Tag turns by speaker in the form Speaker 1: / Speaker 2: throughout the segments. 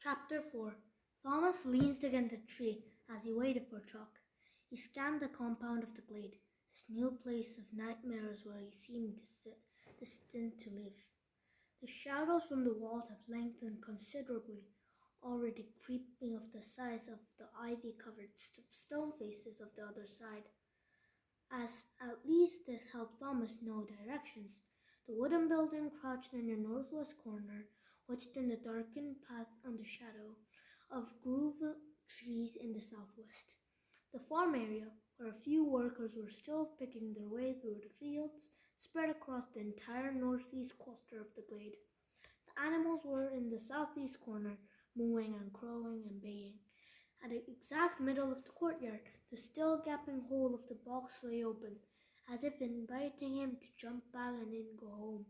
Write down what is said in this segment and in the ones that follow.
Speaker 1: Chapter 4. Thomas leaned against a tree as he waited for Chuck. He scanned the compound of the glade, his new place of nightmares where he seemed destined to live. The shadows from the walls have lengthened considerably, already creeping of the size of the ivy-covered stone faces of the other side. As at least this helped Thomas know directions. The wooden building crouched in the northwest corner, wedged in the darkened path on the shadow of grove trees in the southwest. The farm area, where a few workers were still picking their way through the fields, spread across the entire northeast cluster of the glade. The animals were in the southeast corner, mooing and crowing and baying. At the exact middle of the courtyard, the still gaping hole of the box lay open, as if inviting him to jump back and then go home.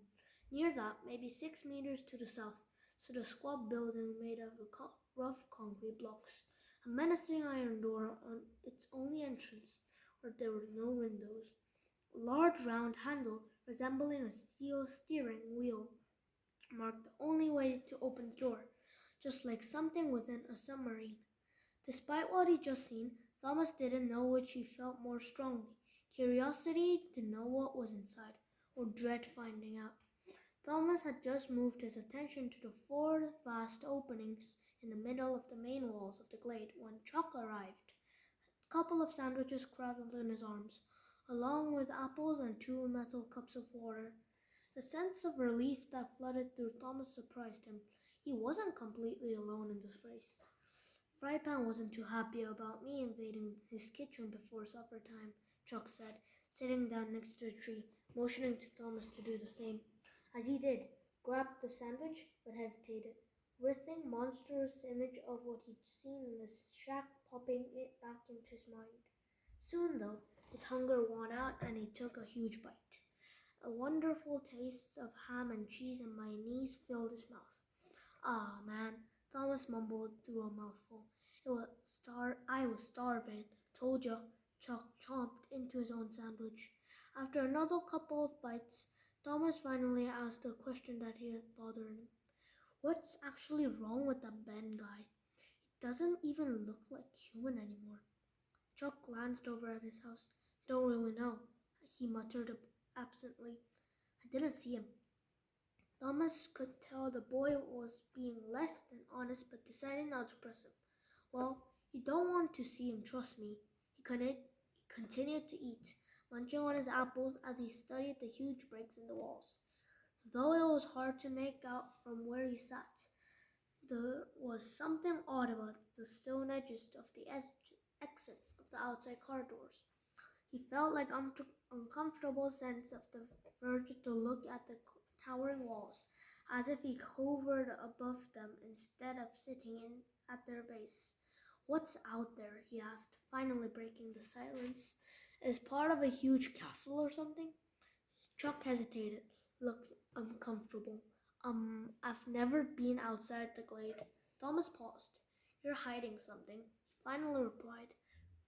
Speaker 1: Near that, maybe 6 meters to the south, stood a squat building made of rough concrete blocks, a menacing iron door on its only entrance, where there were no windows. A large round handle, resembling a steel steering wheel, marked the only way to open the door, just like something within a submarine. Despite what he'd just seen, Thomas didn't know which he felt more strongly, curiosity to know what was inside, or dread finding out. Thomas had just moved his attention to the four vast openings in the middle of the main walls of the glade when Chuck arrived. A couple of sandwiches crowded in his arms, along with apples and 2 metal cups of water. The sense of relief that flooded through Thomas surprised him. He wasn't completely alone in this race. Frypan wasn't too happy about me invading his kitchen before supper time, Chuck said, sitting down next to the tree, motioning to Thomas to do the same. As he did, grabbed the sandwich, but hesitated, writhing monstrous image of what he'd seen in the shack popping it back into his mind. Soon, though, his hunger won out and he took a huge bite. A wonderful taste of ham and cheese and mayonnaise filled his mouth. Ah, man, Thomas mumbled through a mouthful. I was starving. Told you. Chuck chomped into his own sandwich. After another couple of bites, Thomas finally asked the question that he had bothered him. What's actually wrong with that Ben guy? He doesn't even look like human anymore. Chuck glanced over at his house. Don't really know, he muttered absently. I didn't see him. Thomas could tell the boy was being less than honest but decided not to press him. Well, you don't want to see him, trust me. He continued to eat, munching on his apples as he studied the huge breaks in the walls. Though it was hard to make out from where he sat, there was something odd about the stone edges of the exits of the outside corridors. He felt like uncomfortable sense of the urge to look at the towering walls, as if he hovered above them instead of sitting in at their base. What's out there? He asked, finally breaking the silence. Is part of a huge castle or something? Chuck hesitated, looked uncomfortable. I've never been outside the glade. Thomas paused. You're hiding something, he finally replied,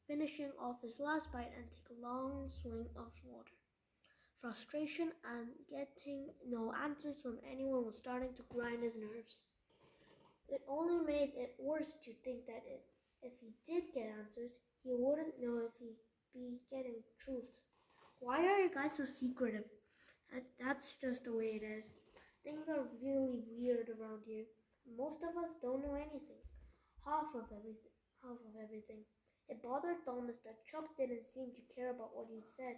Speaker 1: finishing off his last bite and take a long swing of water. Frustration and getting no answers from anyone was starting to grind his nerves. It only made it worse to think that if he did get answers, he wouldn't know if he'd be getting truth. Why are you guys so secretive? That's just the way it is. Things are really weird around here. Most of us don't know anything. Half of everything. Half of everything. It bothered Thomas that Chuck didn't seem to care about what he said,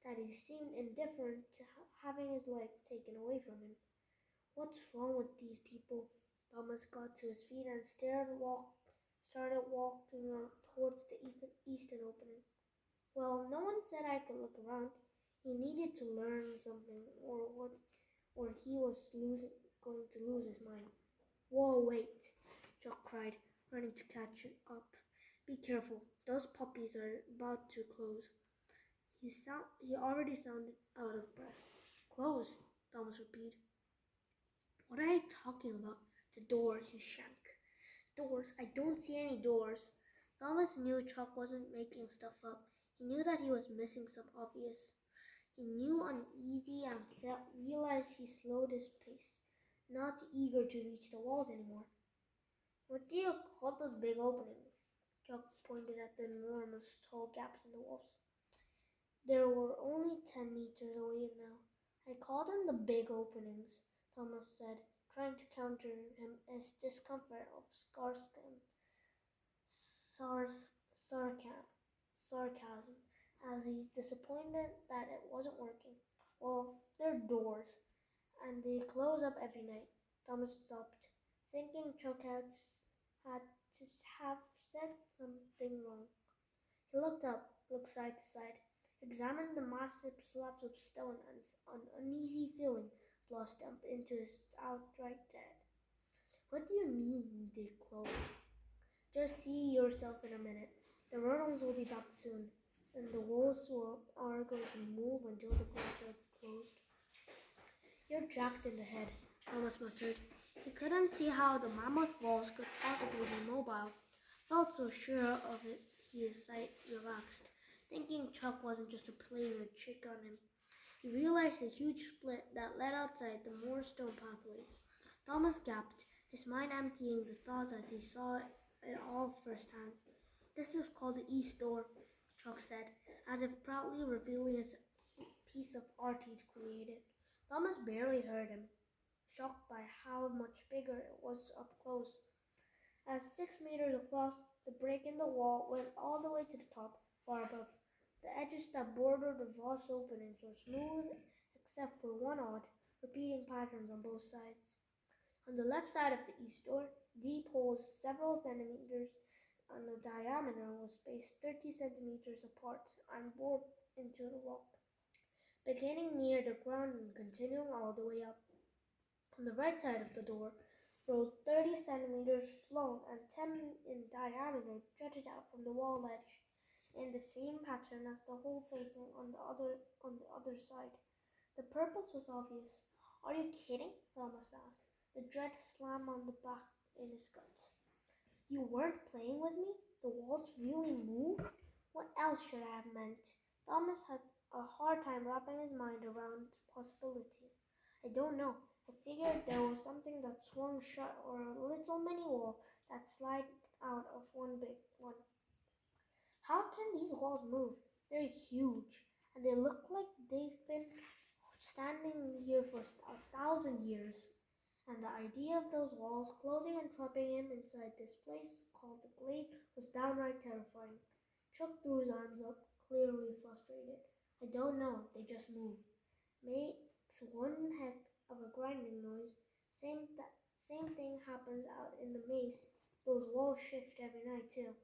Speaker 1: that he seemed indifferent to having his life taken away from him. What's wrong with these people? Thomas got to his feet and started walking towards the eastern opening. Well, no one said I could look around. He needed to learn something, or he was going to lose his mind. Whoa, wait! Chuck cried, running to catch up. Be careful, those puppies are about to close. He already sounded out of breath. Close, Thomas repeated. What are you talking about? The doors, you shank. Doors? I don't see any doors. Thomas knew Chuck wasn't making stuff up. He knew that he was missing some obvious. He knew uneasy and realized he slowed his pace, not eager to reach the walls anymore. What do you call those big openings? Chuck pointed at the enormous tall gaps in the walls. They were only 10 meters away now. I call them the big openings, Thomas said, trying to counter his discomfort of sarcasm, as he's disappointed that it wasn't working. Well, they're doors, and they close up every night. Thomas stopped, thinking Chuck had to have said something wrong. He looked up, looked side to side, examined the massive slabs of stone, and an uneasy feeling blossomed into his outright dread. What do you mean they close? Just see yourself in a minute. The Ronalds will be back soon, and the walls are going to move until the gates are closed. You're jacked in the head, Thomas muttered. He couldn't see how the mammoth walls could possibly be mobile. Felt so sure of it, his sight relaxed, thinking Chuck wasn't just playing a trick on him. He realized the huge split that led outside the more stone pathways. Thomas gaped, his mind emptying the thoughts as he saw it all firsthand. This is called the East Door, Chuck said, as if proudly revealing his piece of art he'd created. Thomas barely heard him, shocked by how much bigger it was up close. As 6 meters across, the break in the wall went all the way to the top, far above. The edges that bordered the vast openings were smooth except for one odd, repeating patterns on both sides. On the left side of the east door, deep holes several centimeters in diameter was spaced 30 centimeters apart and bored into the rock, beginning near the ground and continuing all the way up. On the right side of the door, rows 30 centimeters long and 10 in diameter jutted out from the wall edge in the same pattern as the hole facing on the other side. The purpose was obvious. Are you kidding? Thomas asked, the dread slam on the back in his guts. You weren't playing with me? The walls really moved? What else should I have meant? Thomas had a hard time wrapping his mind around the possibility. I don't know. I figured there was something that swung shut or a little mini wall that slid out of one big one. How can these walls move? They're huge, and they look like they've been standing here for 1,000 years. And the idea of those walls closing and trapping him inside this place called the glade was downright terrifying. Chuck threw his arms up, clearly frustrated. I don't know, they just move. Makes one heck of a grinding noise. Same thing happens out in the maze. Those walls shift every night too.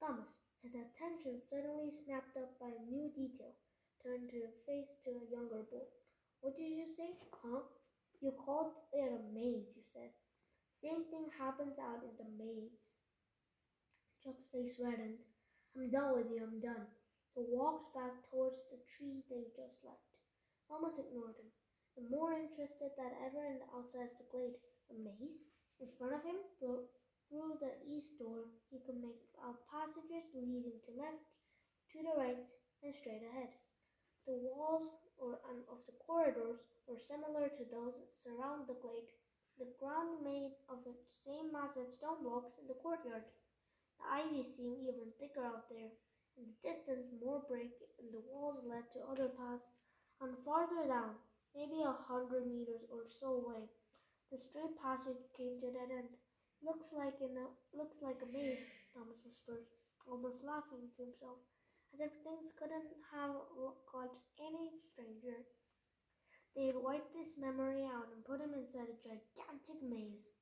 Speaker 1: Thomas, his attention suddenly snapped up by a new detail, turned to face to a younger boy. What did you say? Huh? You called it a maze, you said. Same thing happens out in the maze. Chuck's face reddened. I'm done with you, I'm done. He walked back towards the tree they just left. Thomas ignored him, more interested than ever in the outside of the glade. A maze? In front of him, through the east door, he could make out passages leading to left, to the right, and straight ahead. The walls of the corridors were similar to those that surround the glade, the ground made of the same massive stone blocks in the courtyard. The ivy seemed even thicker out there. In the distance, more break in the walls led to other paths, and farther down, maybe 100 meters or so away, the straight passage came to that end. Looks like a maze, Thomas whispered, almost laughing to himself, as if things couldn't have got any stranger. They'd wiped his memory out and put him inside a gigantic maze.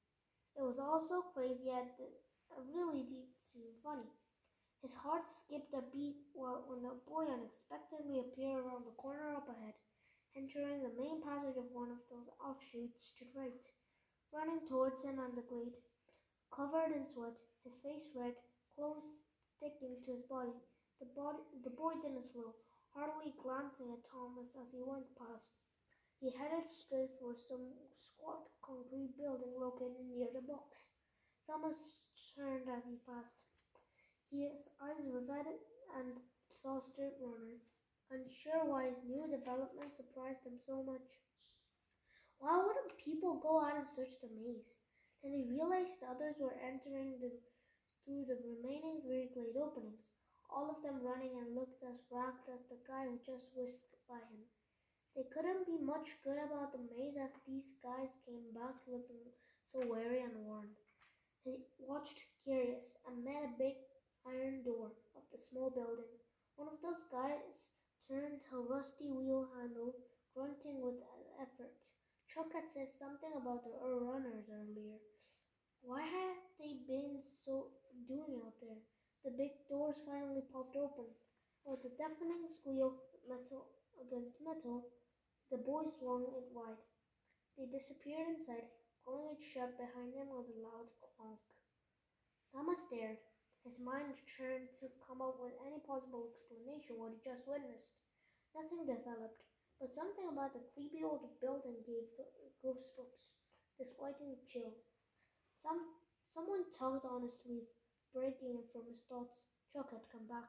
Speaker 1: It was all so crazy it really did seem funny. His heart skipped a beat when the boy unexpectedly appeared around the corner up ahead, entering the main passage of one of those offshoots to the right, running towards him and the glade. Covered in sweat, his face red, clothes sticking to his body, the boy didn't slow, hardly glancing at Thomas as he went past. He headed straight for some squat concrete building located near the box. Thomas turned as he passed. His eyes riveted and exhausted runner, unsure why his new development surprised him so much. Why wouldn't people go out and search the maze? Then he realized the others were entering through the remaining three glade openings, all of them running and looked as ragged as the guy who just whisked by him. They couldn't be much good about the maze after these guys came back looking so weary and worn. He watched curious and met a big iron door of the small building. One of those guys turned a rusty wheel handle, grunting with effort. Chuck had said something about the runners earlier. Why had they been so doing out there? The big doors finally popped open. With a deafening squeal, metal against metal, the boys swung it wide. They disappeared inside, pulling it shut behind them with a loud clunk. Thomas stared, his mind churned to come up with any possible explanation what he just witnessed. Nothing developed, but something about the creepy old building gave goosebumps, disquieting chill. Someone tugged on his sleeve, breaking him from his thoughts. Chuck had come back.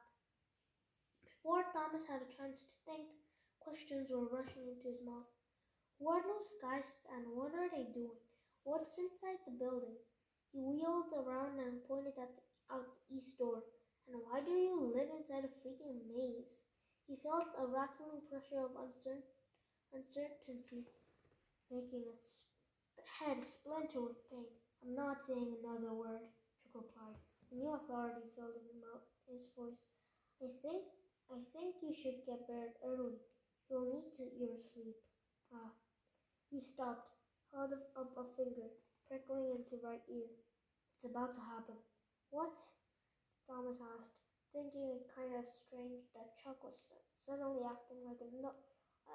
Speaker 1: Before Thomas had a chance to think, questions were rushing into his mouth. Who are those guys and what are they doing? What's inside the building? He wheeled around and pointed out the east door. And why do you live inside a freaking maze? He felt a rattling pressure of uncertainty, making his head splinter with pain. I'm not saying another word, Chuck replied. A new authority filled his voice. I think I think you should get bed early. You'll need your sleep. Ah. He stopped, held up a finger, prickling into right ear. It's about to happen. What? Thomas asked, thinking it kind of strange that Chuck was suddenly acting like an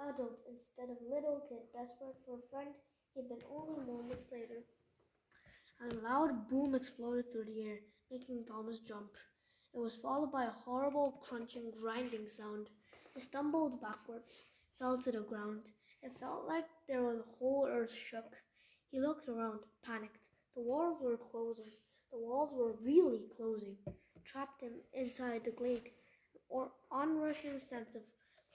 Speaker 1: adult instead of little kid desperate for a friend he'd been only moments later. A loud boom exploded through the air, making Thomas jump. It was followed by a horrible crunching, grinding sound. He stumbled backwards, fell to the ground. It felt like there was the whole earth shook. He looked around, panicked. The walls were closing. The walls were really closing. Trapped him inside the glade. An onrushing sense of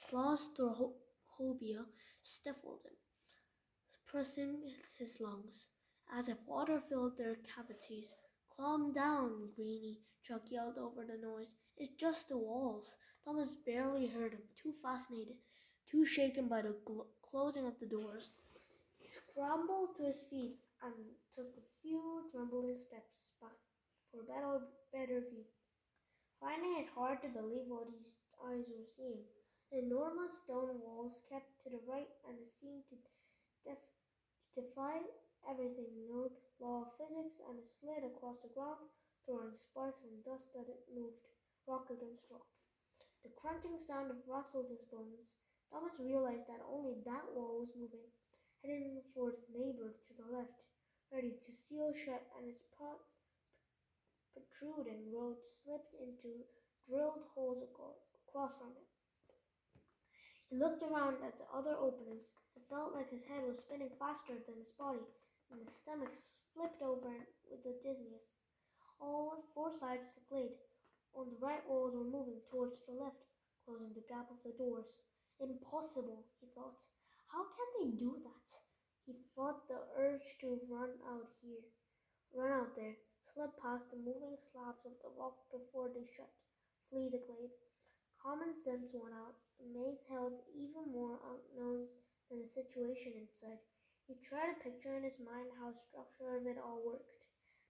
Speaker 1: claustrophobia stifled him, pressing his lungs, as if water filled their cavities. Calm down, Greenie, Chuck yelled over the noise. It's just the walls. Thomas barely heard him, too fascinated, too shaken by the closing of the doors. He scrambled to his feet and took a few trembling steps back for a better view, finding it hard to believe what his eyes were seeing. The enormous stone walls kept to the right and seemed to defy everything known law of physics, and it slid across the ground, throwing sparks and dust as it moved, rock against rock. The crunching sound rattled his bones. Thomas realized that only that wall was moving, heading for its neighbor to the left, ready to seal shut, and its protruding road slipped into drilled holes across from it. He looked around at the other openings. It felt like his head was spinning faster than his body, and his stomach flipped over with the dizziness. All four sides of the glade on the right walls were moving towards the left, closing the gap of the doors. Impossible, he thought. How can they do that? He fought the urge to run out there, slip past the moving slabs of the rock before they shut, flee the glade. Common sense won out. The maze held even more unknowns than the situation inside. He tried to picture in his mind how the structure of it all worked.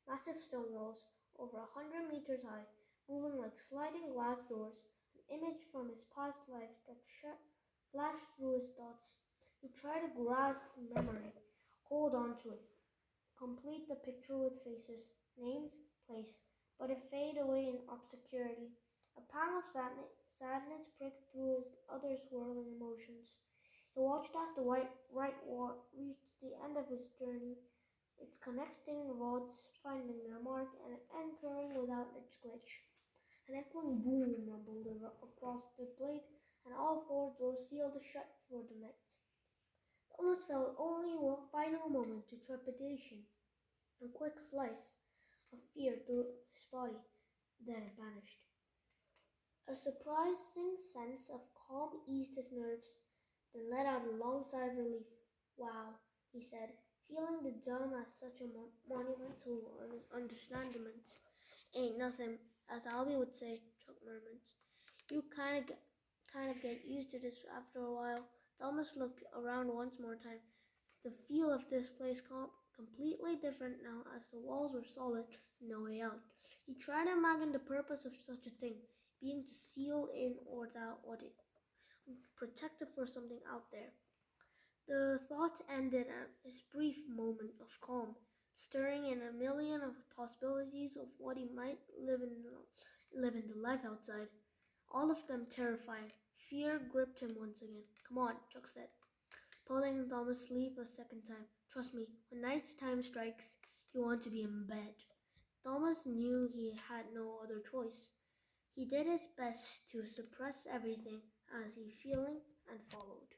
Speaker 1: Massive stone walls, over 100 meters high, moving like sliding glass doors, an image from his past life that flashed through his thoughts. He tried to grasp memory, hold on to it, complete the picture with faces, names, place, but it faded away in obscurity. A pang of sadness pricked through his other swirling emotions. He watched as the right wall reached the end of his journey, its connecting rods finding their mark and entering without its glitch. An echoing boom rumbled across the blade, and all four doors sealed shut for the night. Thomas felt only one final moment of trepidation, a quick slice of fear through his body, then it vanished. A surprising sense of calm eased his nerves, then let out a long sigh of relief. Wow, he said, feeling the dome as such a monumental understandment. Ain't nothing, as Albie would say, Chuck murmured. You kind of get used to this after a while. Thomas looked around once more time. The feel of this place completely different now, as the walls were solid and no way out. He tried to imagine the purpose of such a thing, being to seal in or that what it protected for something out there. The thought ended at his brief moment of calm, stirring in a million of possibilities of what he might live in the life outside. All of them terrified. Fear gripped him once again. Come on, Chuck said, pulling Thomas' sleeve a second time. Trust me, when night's time strikes, you want to be in bed. Thomas knew he had no other choice. He did his best to suppress everything as he feeling and followed.